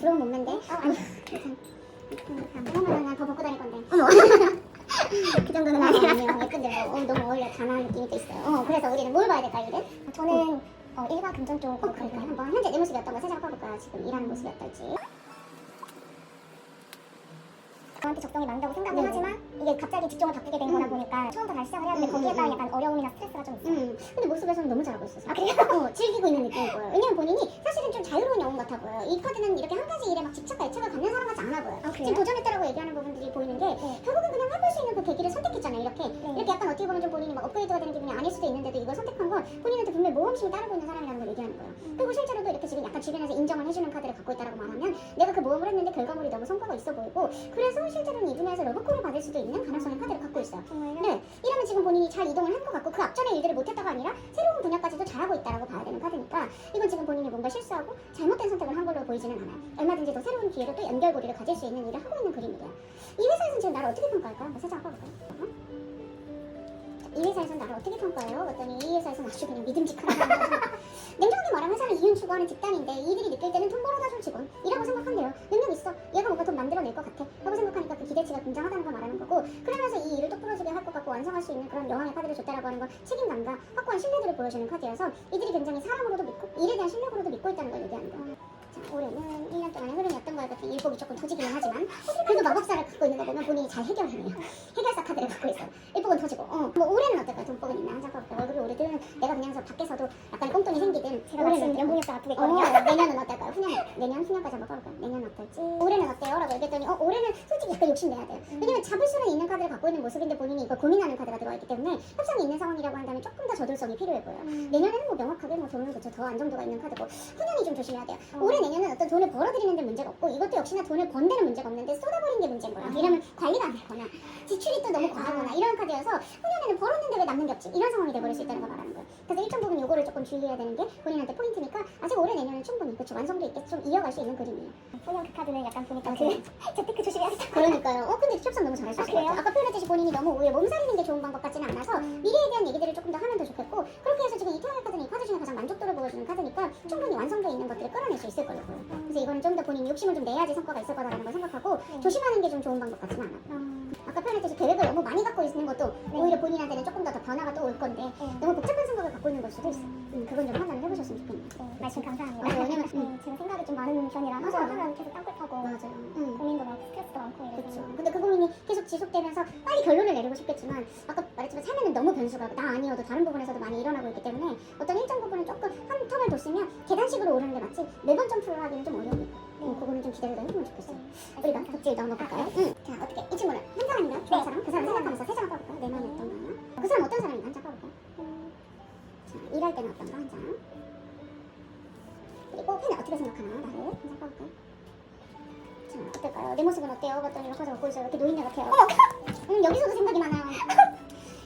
부러운 몸매인데 아니 그러면 난 더 벗고 다닐 건데 어머 그 정도는 아니에요. 예쁜데 뭐 너무 어울려 단아한 느낌이 또 있어요. 그래서 우리는 뭘 봐야 될까요, 이제? 저는 일과 금전 쪽으로 그럴까요? 한번 현재 내 모습이 어떤 거 생각해볼까요? 지금 일하는 모습이 어떨지. 저한테 적성이 맞는다고 생각은 하지만 이게 갑자기 직종을 바뀌게 된 거다 보니까 처음부터 다시 시작을 해야 되는데 거기에 따른 약간 어려움이나 스트레스가 좀 있어요. 근데 모습에서는 너무 잘하고 있었어요. 아 그래요? 즐기고 있는 느낌이 보여요. 왜냐면 본인이 사실은 좀 자유로운 영혼 같아 보여요. 이 카드는 이렇게 한 가지 일에 막 집착과 애착을 갖는 사람 같지 않아 보여요. 지금 도전했다라고 얘기하는 부분들이 보이는 게 결국은 그냥 해볼 수 있는 그 계기를 선택했잖아요. 이렇게 약간 어떻게 보면 좀 본인이 막 업그레이드가 되는 기분이 아닐 수도 있는데도 이걸 선택한 건 본인한테 분명히 모험심이 따르고 있는 사람이라는 걸 얘기하는 거예요. 그리고 실제로도 이렇게 지금 약간 주변에서 인정을 해주는 카드를 갖고 있다라고 말하면 내가 그 모험을 했는데 결과물이 너무 성과가 있어 보이고 그래서 실제로는 이 분야에서 러브콜을 받을 수도 있는 가능성의 카드를 갖고 있어요. 네, 이러면 지금 본인이 잘 이동을 한 것 같고 그 앞전에 일들을 못했다가 아니라 새로운 분야까지도 잘하고 있다라고 봐야 되는 카드니까 이건 지금 본인이 뭔가 실수하고 잘못된 선택을 한 걸로 보이지는 않아요. 얼마든지 더 새로운 기회로 또 연결고리를 가질 수 있는 일을 하고 있는 그림이에요. 이 회사에서는 지금 나를 어떻게 평가할까요? 한번 살짝 봐볼까요? 이 회사에서는 나를 어떻게 평가해요? 그랬더니 이 회사에서는 아주 그냥 믿음직한 사람이라고 냉정하게 말하면 회사는 이윤 추구하는 집단인데 이들이 느낄 때는 돈 벌어다 줄 직원이라고 생각한대요. 능력 있어. 얘가 뭔가 돈 만들어낼 것 같아 라고 생각하니까 그 기대치가 굉장하다는 걸 말하는 거고 그러면서 이 일을 똑부러지게 할 것 같고 완성할 수 있는 그런 여왕의 카드를 줬다라고 하는 건 책임감과 확고한 신뢰도를 보여주는 카드여서 이들이 굉장히 사람으로도 믿고 일에 대한 실력으로도 믿고 있다는 걸 얘기하는 거예요. 올해는 1년 동안의 흐름이 어떤 거에 같은 일복이 조금 터지기는 하지만 그래도 마법사를 갖고 있는 거 보면 본인이 잘 해결하네요. 해결사 카드를 갖고 있어요. 일복은 터지고 뭐 올해는 어떨까요? 돈복은 있나? 잠깐만 얼굴이 오르든 내가 그냥 밖에서 약간 꽁돈이 생기든 제가 올해는 연봉협상 앞두고 있거든요. 내년은 어떨까요? 후년까지 한번 봐볼까요? 내년 어떨지 올해는 어때요? 라고 얘기했더니 올해는 솔직히 약간 욕심내야 돼요. 왜냐면 잡을 수는 있는 카드를 갖고 있는 모습인데 본인이 이걸 고민하는 카드가 들어와 있기 때문에 협상이 있는 상황이라고 한다면 조금 더 저돌성이 필요해 보여요. 내년에는 뭐 명확하게 뭐 돈은 그쵸 더 안정도가 있는 카드고 후년이 좀 조심해야 돼요. 올해 내년은 어떤 돈을 벌어들이는 데 문제가 없고 이것도 역시나 돈을 번 데는 문제가 없는데 쏟아버린 게 문제인 거야. 이러면 관리가 안 되거나 지출이 또 너무 과하거나 이런 카드여서 후년에는 벌었는데 왜 남는 게 없지? 이런 상황이 돼버릴 수 있다는 걸 말하는 거예요. 그래서 일정 부분 요거를 조금 주의해야 되는 게 본인한테 포인트니까 아직 올해 내년은 충분히 그쵸 완성도 있게 좀 이어갈 수 있는 그림이에요. 소년 그 카드는 약간 보니까 그 재테크 조심해야겠다. 그러니까요. 근데 협상 너무 잘하셨어요. 그래요? 아까 표현했듯이 본인이 너무 오히려 몸살리는 게 좋은 방법 같지는 않아서 미래에 대한 얘기들을 조금 더 하면 더 좋겠고 그렇게 해서 지금 이 태양의 카드는 이 카드 중에 가장 만족도를 보여주는 카드니까 충분히 완성도 있는 것들을 끌어낼 수 있을 거예요. 그래서 이거는 좀 더 본인이 욕심을 좀 내야지 성과가 있을 거다라는 걸 생각하고 조심하는 게 좀 좋은 방법 같지는 않아요. 아까 표현했듯이 계획을 너무 많이 갖고 있는 것도 오히려 본인한테는 조금 더 변화가 또 올 건데 너무 복잡한 생각을 갖고 있는 걸 수도 있어요. 그건 좀 판단을 해보셨으면 좋겠네요. 말씀 감사합니다. 왜냐면 제가 생각이 좀 많은 편이라 맞아요. 하면 계속 땅굴 타고 맞아요. 고민도 많고 스트레스도 많고 이래서 그렇죠. 근데 그 고민이 계속 지속되면서 빨리 결론을 내리고 싶겠지만 아까 말했지만 삶에는 너무 변수가 나 아니어도 다른 부분에서도 많이 일어나고 있기 때문에 어떤 일정 부분은 조금 한 턴을 뒀으면 계단식으로 오르는 게 맞지 매번 점프를 하기는 좀 어려우니까 그거는 좀 기대를 해보면 좋겠어요. 우리가 덕질도 한번 볼까요? 자 어떻게 이 친구는 한 사람인가요? 좋아하는 사람? 그 사람 생각하면서 세 장을 뽑을까요? 내 마음이 어떤가? 그 사람 어떤 사람인가? 한 장 뽑을까요? 자 일할 때는 어떤가? 한 장. 그리고 팬을 어떻게 생각하나? 나를 한 장 뽑을까요? 자 어떨까요? 내 모습은 어때요? 봤더니 이런 카드 갖고 있어요. 이렇게 노인네 같아요. 여기서도 생각이 많아요.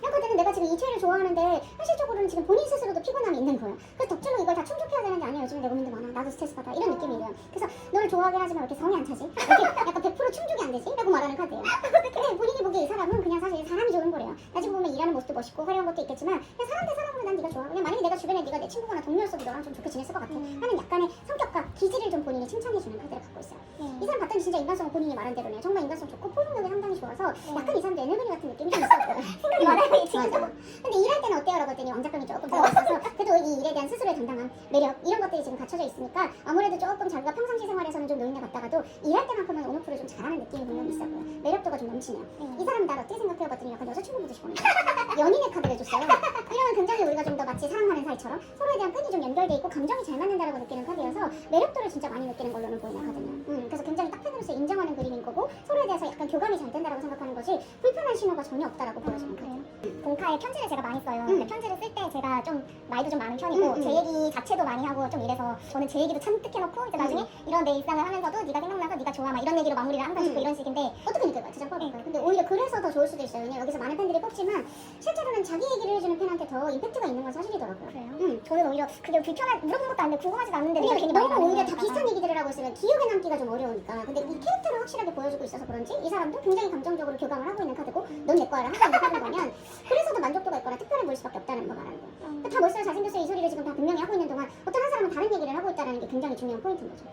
이런 카드는 내가 지금 이 최애를 좋아하는데 현실적으로는 지금 본인 스스로도 피곤함이 있는 거예요. 그래서 덕질로 이걸 다 충족해야 되는 게 아니야. 요즘에 내 고민도 많아. 나도 스트레스 받아. 이런 느낌이에요. 그래서 너를 좋아하긴 하지만 왜 이렇게 성이 안 차지? 이렇게 약간 100% 충족이 안 되지? 라고 말하는 카드예요. 근데 본인이 보기에 이 사람은 그냥 사실 사람이 좋은 거래요. 나중에 보면 일하는 모습도 멋있고 화려한 것도 있겠지만 그냥 사람 대 사람으로 난 네가 좋아. 그냥 만약에 내가 주변에 네가 내 친구거나 동료였어도 너랑 좀 좋게 지냈을 것 같아. 하는 약간의 성격과 기질을 좀 본인이 칭찬해주는 카드를 갖고 있어요. 이 사람 봤더니 진짜 인간성은 본인이 말한 대로네요. 정말 인간성 좋고 포용력이 상당히 좋아서 약간 이 사람도 에너지 같은 느낌이 좀 있었고요. 생각이 많아요 이 친구도. 근데 일할 때는 어때요? 라고 했더니 왕작감이 조금 들어있어서 그래도 이 일에 대한 스스로의 당당함, 매력 이런 것들이 지금 갖춰져 있으니까 아무래도 조금 자기가 평상시 생활에서는 좀 노인네 같다가도 일할 때만큼은 온오프를 좀 잘하는 느낌이 분명히 있었고요. 매력도가 좀 넘치네요. 이 사람은 나를 어떻게 생각해요? 봤더니 약간 여자친구 보듯이 보는 거예요. 연인의 카드를 줬어요. 이러면 굉장히 우리가 좀 더 마치 사랑하는 사이처럼 서로에 대한 끈이 좀 연결돼 있고 감정이 잘 맞는다라고 느끼는 카드여서 매력도를 진짜 많이 느끼는 걸로는 보이는 카드네요. 그래서 굉장히 딱 팬으로서 인정하는 그림인 거고 서로에 대해서 약간 교감이 잘 된다라고 생각하는 거지 불편한 신호가 전혀 없다라고 보여지는 카드예요. 공카에 편지를 제가 많이 써요. 근데 편지를 쓸 때 제가 좀 나이도 좀 많은 편이고 제 얘기 자체도 많이 하고 좀 이래서 저는 제 얘기도 잔뜩 해놓고 이제 나중에 이런 내 일상을 하면서도 네가 생각나서 네가 좋아 막 이런 얘기로 마무리를 항상 짓고 이런 식인데 어떻게 느껴요? 제장 뽑을까요? 근데 오히려 그래서 더 좋을 수도 있어요. 왜냐면 여기서 많은 팬들이 뽑지만 실제로는 자기 얘기를 해주는 팬한테 더 임팩트가 있는 건 사실이더라고요. 그래요? 저는 오히려 그게 불편한 물어본 것도 아닌데 궁금하지도 않는데 근데 괜히 너무 오히려 다 하니까. 비슷한 얘기들을 하고 있으면 기억에 남기가 좀 어려우니까. 근데 이 캐릭터를 확실하게 보여주고 있어서 그런지 이 사람도 굉장히 감정적으로 교감을 하고 있는 카드고 넌 내 거야를 하고 있는 카드인 거면 그래서 더 만족도가 있거나 특별해 보일 수밖에 없다는 거 말하는 거예요. 다 멋있어요 잘생겼어요 이 소리를 지금 다 분명히 하고 있는 동안 어떤 한 사람은 다른 얘기를 하고 있다는 게 굉장히 중요한 포인트인 거죠.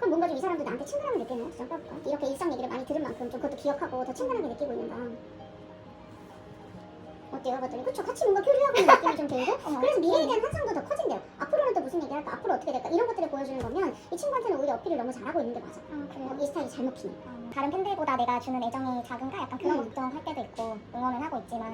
그럼 뭔가 좀 이 사람도 나한테 친근함을 느끼는 거 볼까? 이렇게 일상 얘기를 많이 들은 만큼 좀 그것도 기억하고 더 친근하게 느끼고 있는가. 어때요? 봤더니 그쵸? 같이 뭔가 교류하고 있는 느낌이 좀 들고 그래서 미래에 대한 환상도 더 커진대요. 앞으로는 또 무슨 얘기할까? 앞으로 어떻게 될까? 이런 것들을 보여주는 거면 이 친구한테는 오히려 어필을 너무 잘하고 있는 게 맞아. 그래요? 이 스타일이 잘 먹히네. 다른 팬들보다 내가 주는 애정이 작은가? 약간 그런 걱정할 때도 있고 응원은 하고 있지만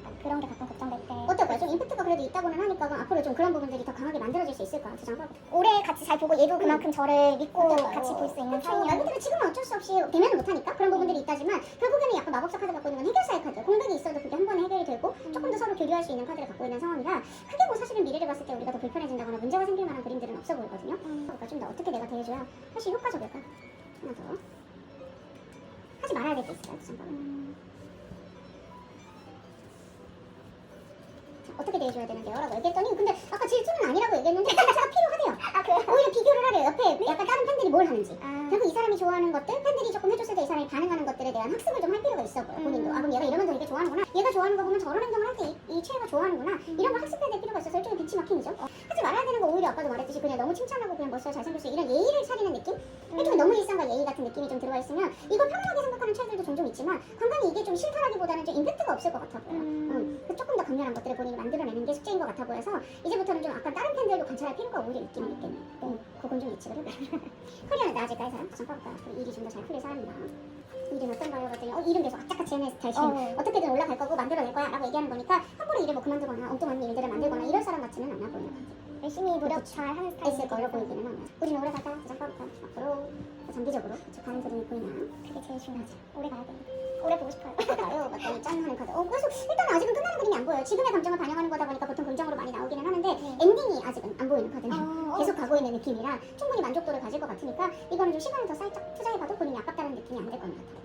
약간 그런 게 가끔 걱정될 때 어떨까요? 좀 임팩트가 그래도 있다고는 하니까 그럼 앞으로 좀 그런 부분들이 더 강하게 만들어질 수 있을까? 주장하고. 오래 같이 잘 보고 얘도 그만큼 저를 믿고 어떨까요? 같이 볼 수 있는 그쵸. 말 사이면 그대로 지금은 어쩔 수 없이 대면을 못하니까 그런 부분들이 있다지만 결국에는 약간 마법사 카드 갖고 있는 건 해결사의 카드. 공백이 있어도 그게 한 번에 해결이 되고 조금 더 서로 교류할 수 있는 카드를 갖고 있는 상황이라 크게 뭐 사실은 미래를 봤을 때 우리가 더 불편해진다거나 문제가 생길 만한 그림들은 없어 보이거든요. 그러니까 좀 더 어떻게 내가 대해줘야 훨씬 효과적일까? 하나 더. 하지 말아야 될 게 있을까요? 잠깐만. 어떻게 대해줘야 되는데요? 라고 얘기했더니 근데 아까 질투는 아니라고 얘기했는데 질투가 필요하대요. 아 그래요? 오히려 비교를 하래요. 옆에 약간 다른 팬들이 뭘 하는지. 아, 결국 이 사람이 좋아하는 것들, 팬들이 조금 해줬을 때 이 사람이 반응하는 것들에 대한 학습을 좀 할 필요가 있어 보여, 본인도. 아, 그럼 얘가 이러면 더 이게 좋아하는구나. 얘가 좋아하는 거 보면 저런 행동을 할 때 이 최애가 좋아하는구나. 이런 걸 학습해야 될 필요가 있어서 일종의 벤치마킹이죠. 하지 말아야 되는 거 오히려 아까도 말했듯이 그냥 너무 칭찬하고 그냥 멋있어 잘생겼어 이런 예의를 차리는 느낌? 일종의 너무 일상과 예의 같은 느낌이 좀 들어가 있으면 이걸 편안하게 생각하는 체들도 종종 있지만 간간히 이게 좀 싫다라기보다는 좀 임팩트가 없을 것 같아 보여. 그래서 조금 더 강렬한 것들을 본인이 만들어내는 게 숙제인 것 같아 보여서 이제부터는 좀 아까 다른 팬들도 관찰할 필요가 오히려 있기는 있겠네. 그건 좀 예측을 해보자. 커리어는 나아질까 이 사람? 잠깐만. 일이 좀 더 잘 풀릴 사람이다. 일은 어떤가요? 봤더니 일은 계속 악착같이 해낼 스타일이야. 어떻게든 올라갈 거고 만들어낼 거야 라고 얘기하는 거니까 함부로 일을 뭐 그만두거나 엉뚱한 일들을 만들거나 이럴 사람 같지는 않아 보이는 것 같아. 열심히 노력 잘 하는 스타일 있을 걸로 보이기는 하네. 우리는 오래 살까? 잠깐만. 앞으로 장기적으로 가는 그림이 보이나? 그게 제일 중요하지. 오래 가야 돼. 오래 보고 싶어요. 어떨까요? 맞더니 짠 하는 카드. 그래서 일단 아직은 끝나는 그림이 안 보여요. 지금의 감정을 반영하는 거다 보니까 보통 긍정으로 많이 나오기는 하는데 엔딩이 아직은 안 보이는 카드네요. 계속 가고 있는 느낌이라 충분히 만족도를 가질 것 같으니까 이거는 좀 시간을 더 살짝 투자해봐도 본인이 아깝다는 느낌이 안 될 것 같아요.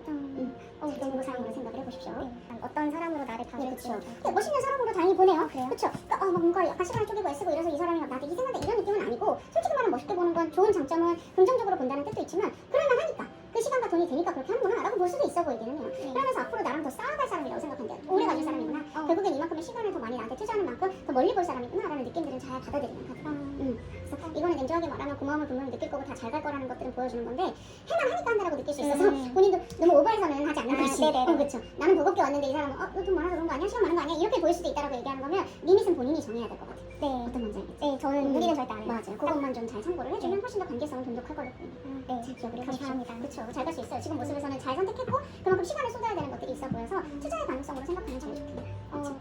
그 정도 사람으로 생각을 해보십시오. 어떤 사람으로 나를 봐줄지. 그렇죠. 근데 멋있는 사람으로 다행히 보네요. 그래요? 그렇죠. 그러니까 막 뭔가 약간 시간을 쪼개고 애쓰고 이래서 이 사람이 막 나한테 희생한다 이런 느낌은 아니고 솔직히 말하면 멋있게 보는 건 좋은 장점은 긍정적으로 본다는 뜻도 있지만 그럴만하니까 그 시간과 돈이 되니까 그렇게 하는구나 라고 볼 수도 있어 보이기는 해요. 그러면서 앞으로 나랑 더 쌓아갈 사람이라고 생각한대요. 오래 가줄 사람이구나. 결국엔 이만큼의 시간을 더 많이 나한테 투자하는 만큼 더 멀리 볼 사람이구나 라는 느낌들은 잘 받아들이는 카드. 그래서 이거는 냉정하게 말하면 고마움을 분명히 느낄 거고 다 잘 갈 거라는 것들은 보여주는 건데 해만 하니까 한다라고 느낄 수 있어서 본인도 너무 오버해서는 하지 않는 것이 그렇죠. 나는 버겁게 왔는데 이 사람은 너 돈 많아서 그런 거 아니야? 시간 많은 거 아니야? 이렇게 보일 수도 있다라고 얘기하는 거면 리밋은 본인이 정해야 될 것 같아요. 네. 어떤 건지 알겠죠? 네, 저는 무리는 절대 안 해요. 맞아요. 그것만 좀 잘 참고를 해주면 훨씬 더 관계성은 돈독할 걸로 보입니다. 네, 잘 기억을 해주십시오. 감사합니다. 그렇죠. 잘 갈 수 있어요. 지금 모습에서는 잘 선택했고 그만큼 시간을 쏟아야 되는 것들이 있어 보여서 투자의 가능성으로 생각하면 제일 좋겠네요.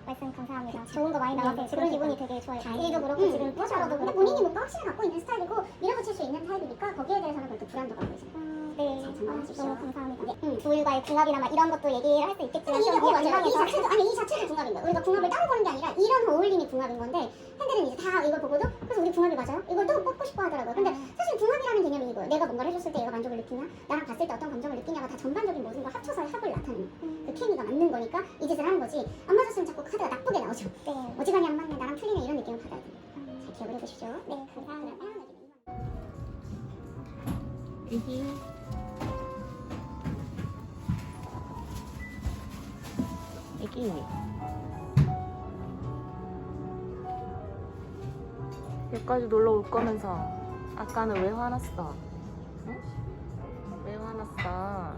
말씀 감사합니다. 좋은 거 많이 나와서 지금 기분이 되게 좋아요. 일도 그렇고 지금 표정도 근데 본인이 뭔가 확실히 갖고 있는 스타일이고 밀어붙일 수 있는 타입이니까 거기에 대해서는 별도 불안도가 보이세요. 네, 잘 참고하십시오. 너무 감사합니다. 네. 둘과의 궁합이나 막 이런 것도 얘기를 할 수 있겠지만 이게 그냥 맞아요. 이 민망해서 자체도 아니 이 자체도 궁합인 거야. 우리가 궁합을 따로 보는 게 아니라 이런 어울림이 궁합인 건데 팬들은 이제 다 이걸 보고도 그래서 우리 궁합이 맞아요? 이걸 또 뽑고 싶어 하더라고요. 근데 사실 궁합이라는 개념이 이거예요. 내가 뭔가를 해줬을 때 얘가 만족을 느끼냐, 나랑 봤을 때 어떤 감정을 느끼냐가 다 전반적인 모든 걸 합쳐서 합을 나타내는 그 케미가 맞는 거니까 이 짓을 하는 거지. 안 맞았으면 자꾸 카드가 나쁘게 나오죠. 네. 어지간히 안 맞네, 나랑 틀리네 이런 느낌을 받아야 돼요. 잘 기억을 해보십시오. 네, 감사합니다. 애기 여기까지 놀러 올 거면서 아까는 왜 화났어? 응? 왜 화났어?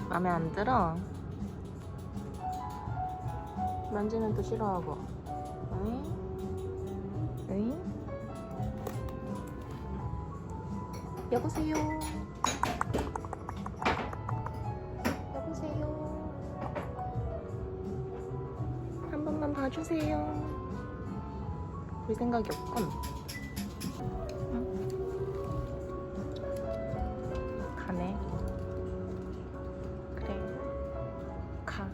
맘에 안 들어? 만지면 또 싫어하고 응? 응? 여보세요. 여보세요. 한 번만 봐주세요. 볼 생각이 없군. 응? 가네. 그래. 가.